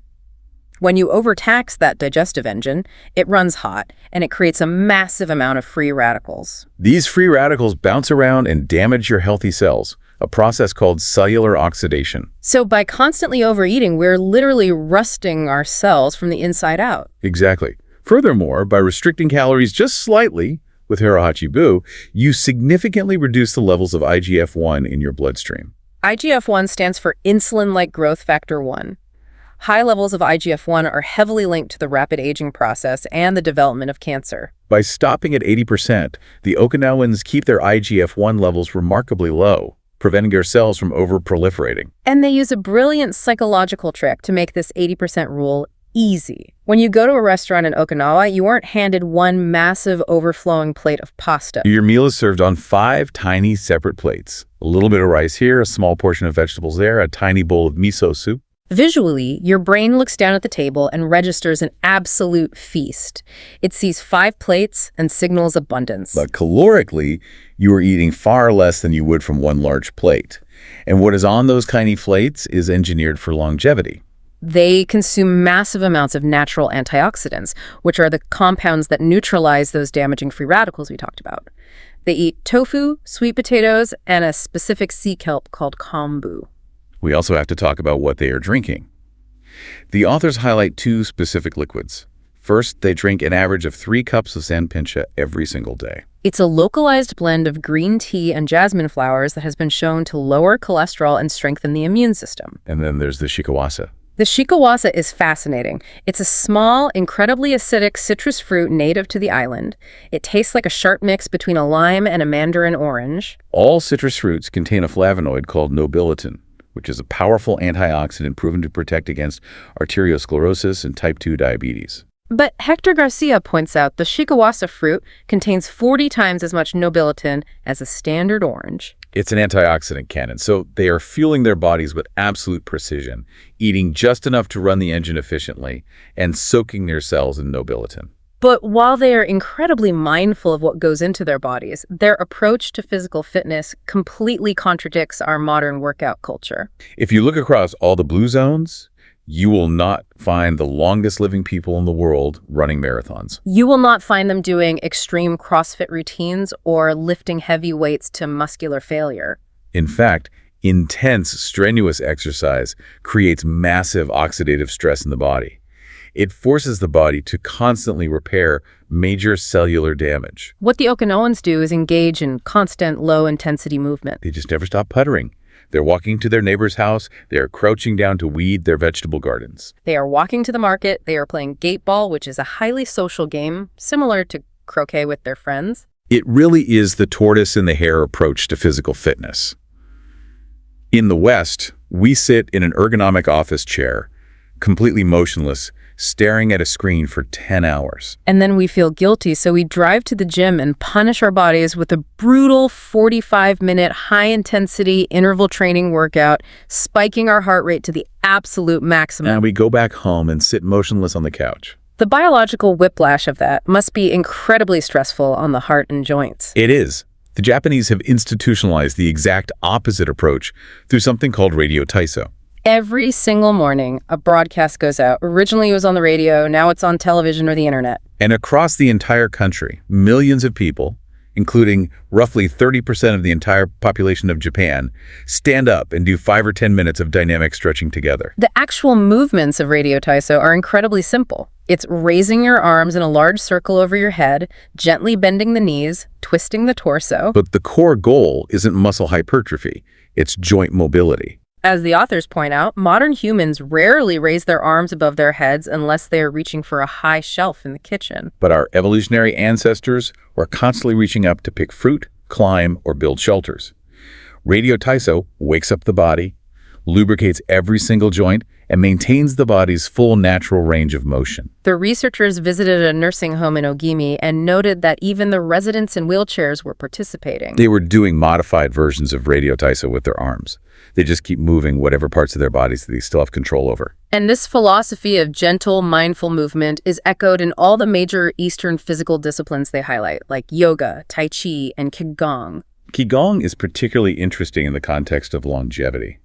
When you overtax that digestive engine, it runs hot, and it creates a massive amount of free radicals. These free radicals bounce around and damage your healthy cells, a process called cellular oxidation. So by constantly overeating, we're literally rusting our cells from the inside out. Exactly. Furthermore, by restricting calories just slightly with harahachi-bu, you significantly reduce the levels of IGF-1 in your bloodstream. IGF-1 stands for insulin-like growth factor 1. High levels of IGF-1 are heavily linked to the rapid aging process and the development of cancer. By stopping at 80%, the Okinawans keep their IGF-1 levels remarkably low, preventing their cells from over-proliferating. And they use a brilliant psychological trick to make this 80% rule easy. When you go to a restaurant in Okinawa, you aren't handed one massive overflowing plate of pasta. Your meal is served on 5 tiny separate plates. A little bit of rice here, a small portion of vegetables there, a tiny bowl of miso soup. Visually, your brain looks down at the table and registers an absolute feast. It sees 5 plates and signals abundance. But calorically, you are eating far less than you would from one large plate. And what is on those tiny plates is engineered for longevity. They consume massive amounts of natural antioxidants, which are the compounds that neutralize those damaging free radicals we talked about. They eat tofu, sweet potatoes, and a specific sea kelp called kombu. We also have to talk about what they are drinking. The authors highlight 2 specific liquids. First, they drink an average of 3 cups of sanpincha every single day. It's a localized blend of green tea and jasmine flowers that has been shown to lower cholesterol and strengthen the immune system. And then there's the shikawasa. The shikawasa is fascinating. It's a small, incredibly acidic citrus fruit native to the island. It tastes like a sharp mix between a lime and a mandarin orange. All citrus fruits contain a flavonoid called nobiletin, which is a powerful antioxidant proven to protect against arteriosclerosis and type 2 diabetes. But Hector Garcia points out the shikawasa fruit contains 40 times as much nobiletin as a standard orange. It's an antioxidant cannon, so they are fueling their bodies with absolute precision, eating just enough to run the engine efficiently, and soaking their cells in nobiletin. But while they are incredibly mindful of what goes into their bodies, their approach to physical fitness completely contradicts our modern workout culture. If you look across all the blue zones, you will not find the longest living people in the world running marathons. You will not find them doing extreme CrossFit routines or lifting heavy weights to muscular failure. In fact, intense, strenuous exercise creates massive oxidative stress in the body. It forces the body to constantly repair major cellular damage. What the Okinawans do is engage in constant low-intensity movement. They just never stop puttering. They're walking to their neighbor's house. They're crouching down to weed their vegetable gardens. They are walking to the market. They are playing gate ball, which is a highly social game, similar to croquet with their friends. It really is the tortoise and the hare approach to physical fitness. In the West, we sit in an ergonomic office chair, completely motionless, staring at a screen for 10 hours. And then we feel guilty, so we drive to the gym and punish our bodies with a brutal 45-minute high-intensity interval training workout, spiking our heart rate to the absolute maximum. And we go back home and sit motionless on the couch. The biological whiplash of that must be incredibly stressful on the heart and joints. It is. The Japanese have institutionalized the exact opposite approach through something called Radio Taiso. Every single morning, a broadcast goes out. Originally, it was on the radio. Now it's on television or the internet. And across the entire country, millions of people, including roughly 30% of the entire population of Japan, stand up and do 5 or 10 minutes of dynamic stretching together. The actual movements of Radio Taiso are incredibly simple. It's raising your arms in a large circle over your head, gently bending the knees, twisting the torso. But the core goal isn't muscle hypertrophy. It's joint mobility. As the authors point out, modern humans rarely raise their arms above their heads unless they are reaching for a high shelf in the kitchen. But our evolutionary ancestors were constantly reaching up to pick fruit, climb, or build shelters. Radio Taiso wakes up the body, lubricates every single joint, and maintains the body's full natural range of motion. The researchers visited a nursing home in Ogimi and noted that even the residents in wheelchairs were participating. They were doing modified versions of Radio Taiso with their arms. They just keep moving whatever parts of their bodies that they still have control over. And this philosophy of gentle, mindful movement is echoed in all the major Eastern physical disciplines they highlight, like yoga, tai chi, and qigong. Qigong is particularly interesting in the context of longevity.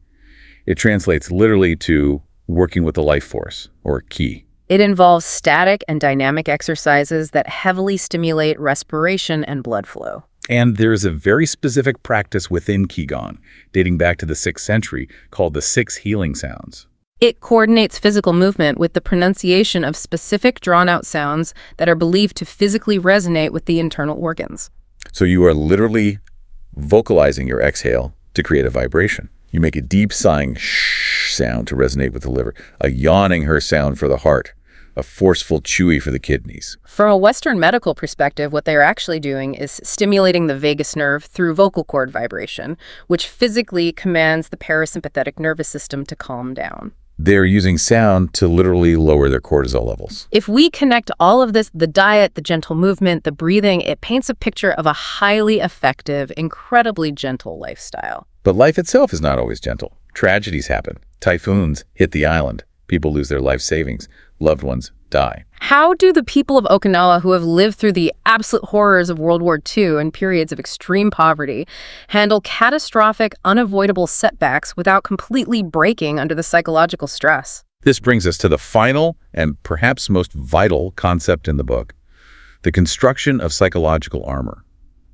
It translates literally to working with the life force, or qi. It involves static and dynamic exercises that heavily stimulate respiration and blood flow. And there's a very specific practice within Qigong, dating back to the 6th century, called the 6 healing sounds. It coordinates physical movement with the pronunciation of specific drawn-out sounds that are believed to physically resonate with the internal organs. So you are literally vocalizing your exhale to create a vibration. You make a deep sighing shh sound to resonate with the liver, a yawning sound for the heart, a forceful chewy for the kidneys. From a Western medical perspective, what they're actually doing is stimulating the vagus nerve through vocal cord vibration, which physically commands the parasympathetic nervous system to calm down. They're using sound to literally lower their cortisol levels. If we connect all of this, the diet, the gentle movement, the breathing, it paints a picture of a highly effective, incredibly gentle lifestyle. But life itself is not always gentle. Tragedies happen. Typhoons hit the island. People lose their life savings. Loved ones die. How do the people of Okinawa, who have lived through the absolute horrors of World War II and periods of extreme poverty, handle catastrophic, unavoidable setbacks without completely breaking under the psychological stress? This brings us to the final and perhaps most vital concept in the book, the construction of psychological armor,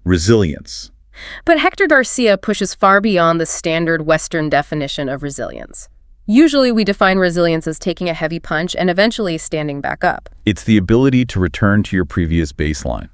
resilience. But Hector Garcia pushes far beyond the standard Western definition of resilience. Usually we define resilience as taking a heavy punch and eventually standing back up. It's the ability to return to your previous baseline.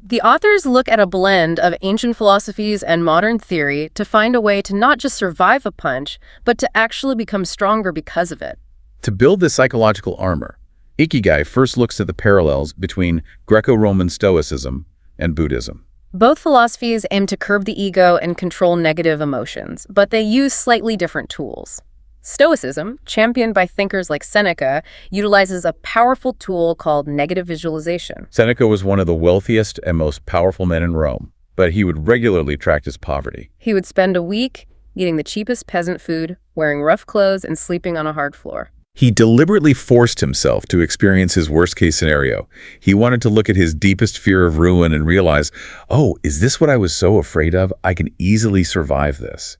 The authors look at a blend of ancient philosophies and modern theory to find a way to not just survive a punch, but to actually become stronger because of it. To build this psychological armor, Ikigai first looks at the parallels between Greco-Roman Stoicism and Buddhism. Both philosophies aim to curb the ego and control negative emotions, but they use slightly different tools. Stoicism, championed by thinkers like Seneca, utilizes a powerful tool called negative visualization. Seneca was one of the wealthiest and most powerful men in Rome, but he would regularly practice poverty. He would spend a week eating the cheapest peasant food, wearing rough clothes, and sleeping on a hard floor. He deliberately forced himself to experience his worst-case scenario. He wanted to look at his deepest fear of ruin and realize, oh, is this what I was so afraid of? I can easily survive this.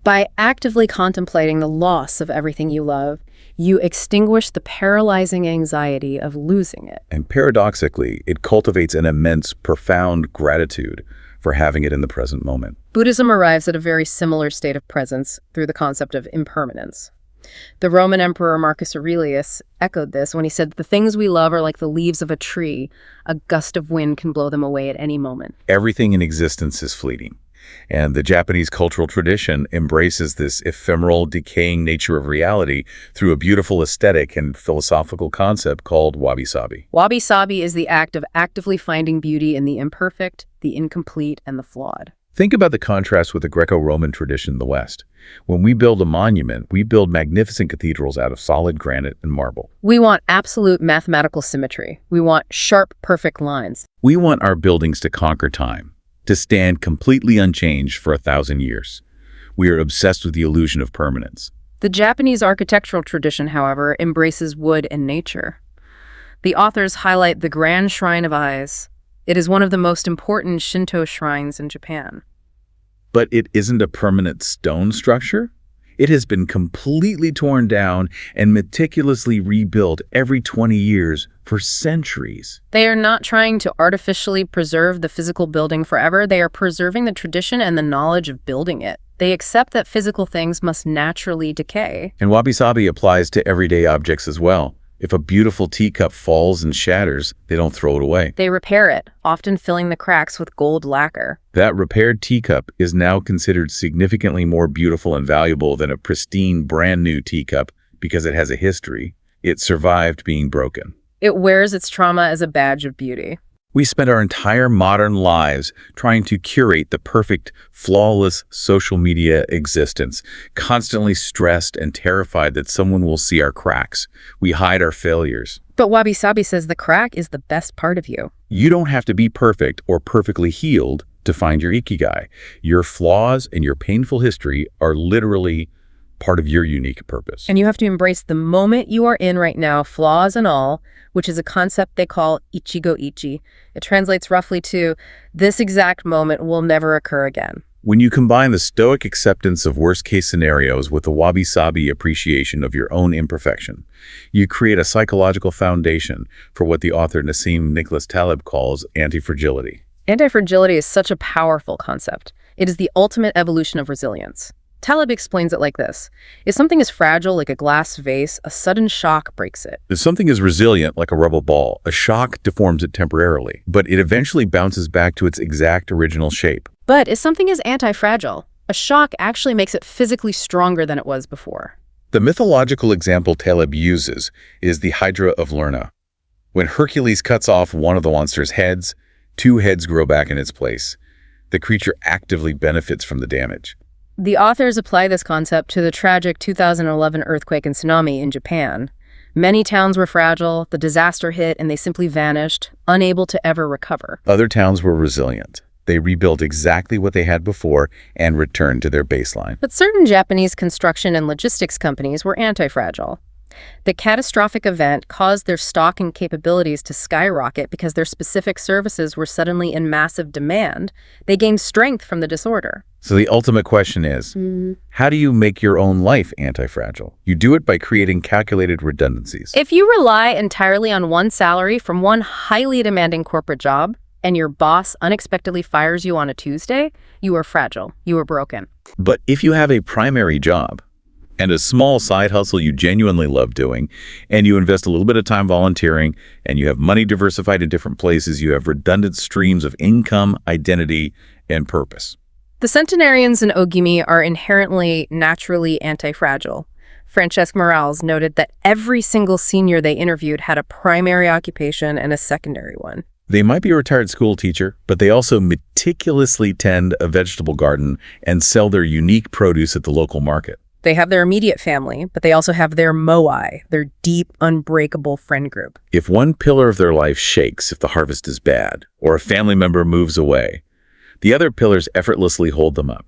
By actively contemplating the loss of everything you love, you extinguish the paralyzing anxiety of losing it. And paradoxically, it cultivates an immense, profound gratitude for having it in the present moment. Buddhism arrives at a very similar state of presence through the concept of impermanence. The Roman Emperor Marcus Aurelius echoed this when he said, "The things we love are like the leaves of a tree. A gust of wind can blow them away at any moment." Everything in existence is fleeting. And the Japanese cultural tradition embraces this ephemeral, decaying nature of reality through a beautiful aesthetic and philosophical concept called wabi-sabi. Wabi-sabi is the act of actively finding beauty in the imperfect, the incomplete, and the flawed. Think about the contrast with the Greco-Roman tradition in the West. When we build a monument, we build magnificent cathedrals out of solid granite and marble. We want absolute mathematical symmetry. We want sharp, perfect lines. We want our buildings to conquer time, to stand completely unchanged for 1,000 years. We are obsessed with the illusion of permanence. The Japanese architectural tradition, however, embraces wood and nature. The authors highlight the Grand Shrine of Eyes. It is one of the most important Shinto shrines in Japan. But it isn't a permanent stone structure. It has been completely torn down and meticulously rebuilt every 20 years for centuries. They are not trying to artificially preserve the physical building forever. They are preserving the tradition and the knowledge of building it. They accept that physical things must naturally decay. And wabi-sabi applies to everyday objects as well. If a beautiful teacup falls and shatters, they don't throw it away. They repair it, often filling the cracks with gold lacquer. That repaired teacup is now considered significantly more beautiful and valuable than a pristine, brand new teacup because it has a history. It survived being broken. It wears its trauma as a badge of beauty. We spend our entire modern lives trying to curate the perfect, flawless social media existence, constantly stressed and terrified that someone will see our cracks. We hide our failures. But wabi-sabi says the crack is the best part of you. You don't have to be perfect or perfectly healed to find your Ikigai. Your flaws and your painful history are literally part of your unique purpose. And you have to embrace the moment you are in right now, flaws and all, which is a concept they call Ichigo-ichi. It translates roughly to, this exact moment will never occur again. When you combine the stoic acceptance of worst-case scenarios with the wabi-sabi appreciation of your own imperfection, you create a psychological foundation for what the author Nassim Nicholas Taleb calls anti-fragility. Anti-fragility is such a powerful concept. It is the ultimate evolution of resilience. Taleb explains it like this. If something is fragile like a glass vase, a sudden shock breaks it. If something is resilient like a rubber ball, a shock deforms it temporarily, but it eventually bounces back to its exact original shape. But if something is anti-fragile, a shock actually makes it physically stronger than it was before. The mythological example Taleb uses is the Hydra of Lerna. When Hercules cuts off one of the monster's heads, 2 heads grow back in its place. The creature actively benefits from the damage. The authors apply this concept to the tragic 2011 earthquake and tsunami in Japan. Many towns were fragile, the disaster hit, and they simply vanished, unable to ever recover. Other towns were resilient. They rebuilt exactly what they had before and returned to their baseline. But certain Japanese construction and logistics companies were anti-fragile. The catastrophic event caused their stock and capabilities to skyrocket because their specific services were suddenly in massive demand. They gained strength from the disorder. So the ultimate question is, how do you make your own life anti-fragile? You do it by creating calculated redundancies. If you rely entirely on one salary from one highly demanding corporate job, and your boss unexpectedly fires you on a Tuesday, you are fragile. You are broken. But if you have a primary job, and a small side hustle you genuinely love doing, and you invest a little bit of time volunteering, and you have money diversified in different places, you have redundant streams of income, identity, and purpose. The centenarians in Ogimi are inherently naturally anti-fragile. Francesc Miralles noted that every single senior they interviewed had a primary occupation and a secondary one. They might be a retired school teacher, but they also meticulously tend a vegetable garden and sell their unique produce at the local market. They have their immediate family, but they also have their moai, their deep, unbreakable friend group. If one pillar of their life shakes if the harvest is bad, or a family member moves away, the other pillars effortlessly hold them up.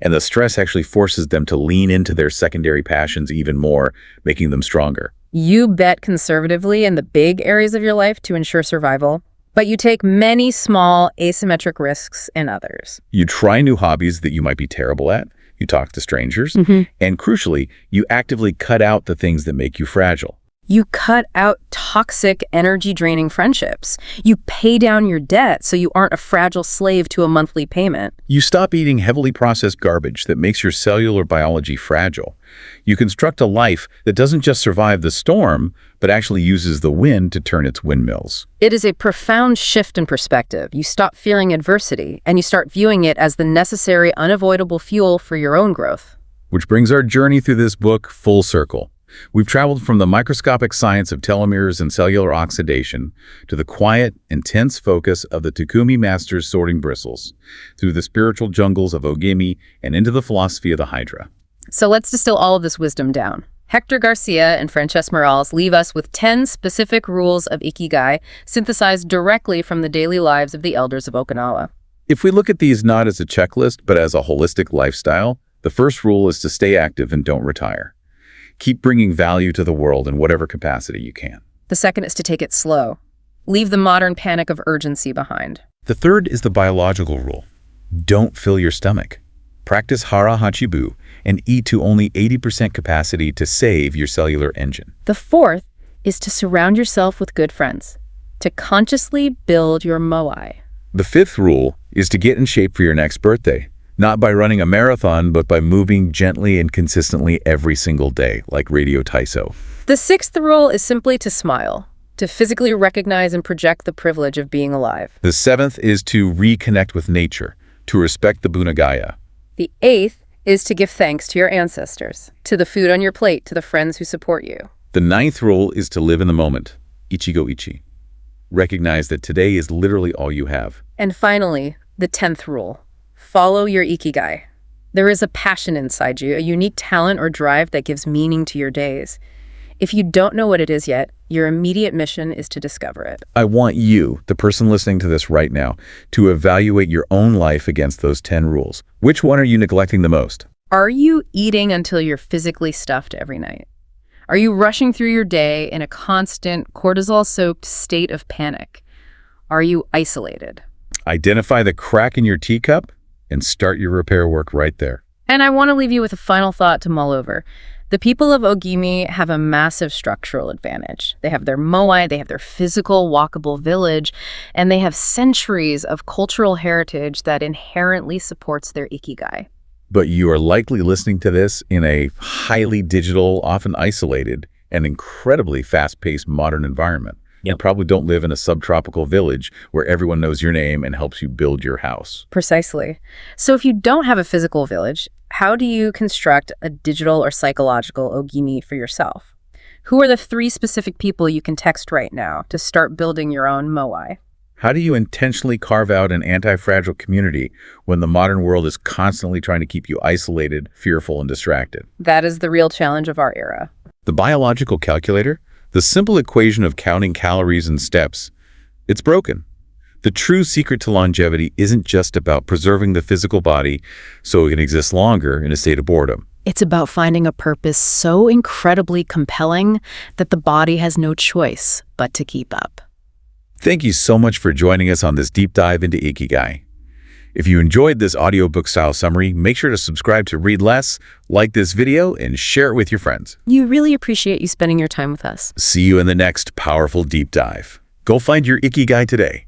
And the stress actually forces them to lean into their secondary passions even more, making them stronger. You bet conservatively in the big areas of your life to ensure survival, but you take many small, asymmetric risks in others. You try new hobbies that you might be terrible at. You talk to strangers. And crucially, you actively cut out the things that make you fragile. You cut out toxic, energy-draining friendships. You pay down your debt so you aren't a fragile slave to a monthly payment. You stop eating heavily processed garbage that makes your cellular biology fragile. You construct a life that doesn't just survive the storm, but actually uses the wind to turn its windmills. It is a profound shift in perspective. You stop fearing adversity, and you start viewing it as the necessary, unavoidable fuel for your own growth. Which brings our journey through this book full circle. We've traveled from the microscopic science of telomeres and cellular oxidation to the quiet, intense focus of the Takumi masters sorting bristles, through the spiritual jungles of Ogimi and into the philosophy of the Hydra. So let's distill all of this wisdom down. Hector Garcia and Francesc Miralles leave us with 10 specific rules of Ikigai, synthesized directly from the daily lives of the elders of Okinawa. If we look at these not as a checklist, but as a holistic lifestyle, the first rule is to stay active and don't retire. Keep bringing value to the world in whatever capacity you can. The second is to take it slow. Leave the modern panic of urgency behind. The third is the biological rule. Don't fill your stomach. Practice hara hachibu and eat to only 80% capacity to save your cellular engine. The fourth is to surround yourself with good friends, to consciously build your moai. The fifth rule is to get in shape for your next birthday. Not by running a marathon, but by moving gently and consistently every single day, like Radio Taiso. The sixth rule is simply to smile, to physically recognize and project the privilege of being alive. The seventh is to reconnect with nature, to respect the Bunagaya. The eighth is to give thanks to your ancestors, to the food on your plate, to the friends who support you. The ninth rule is to live in the moment, ichigo ichi. Recognize that today is literally all you have. And finally, the 10th rule. Follow your Ikigai. There is a passion inside you, a unique talent or drive that gives meaning to your days. If you don't know what it is yet, your immediate mission is to discover it. I want you, the person listening to this right now, to evaluate your own life against those 10 rules. Which one are you neglecting the most? Are you eating until you're physically stuffed every night? Are you rushing through your day in a constant cortisol-soaked state of panic? Are you isolated? Identify the crack in your teacup and start your repair work right there. And I want to leave you with a final thought to mull over. The people of Ogimi have a massive structural advantage. They have their moai, they have their physical, walkable village, and they have centuries of cultural heritage that inherently supports their Ikigai. But you are likely listening to this in a highly digital, often isolated, and incredibly fast-paced modern environment. You probably don't live in a subtropical village where everyone knows your name and helps you build your house. Precisely. So if you don't have a physical village, how do you construct a digital or psychological Ogimi for yourself? Who are the 3 specific people you can text right now to start building your own moai? How do you intentionally carve out an anti-fragile community when the modern world is constantly trying to keep you isolated, fearful, and distracted? That is the real challenge of our era. The biological calculator? The simple equation of counting calories and steps, it's broken. The true secret to longevity isn't just about preserving the physical body so it can exist longer in a state of boredom. It's about finding a purpose so incredibly compelling that the body has no choice but to keep up. Thank you so much for joining us on this deep dive into Ikigai. If you enjoyed this audiobook-style summary, make sure to subscribe to Read Less, like this video, and share it with your friends. You really appreciate you spending your time with us. See you in the next powerful deep dive. Go find your Ikigai today.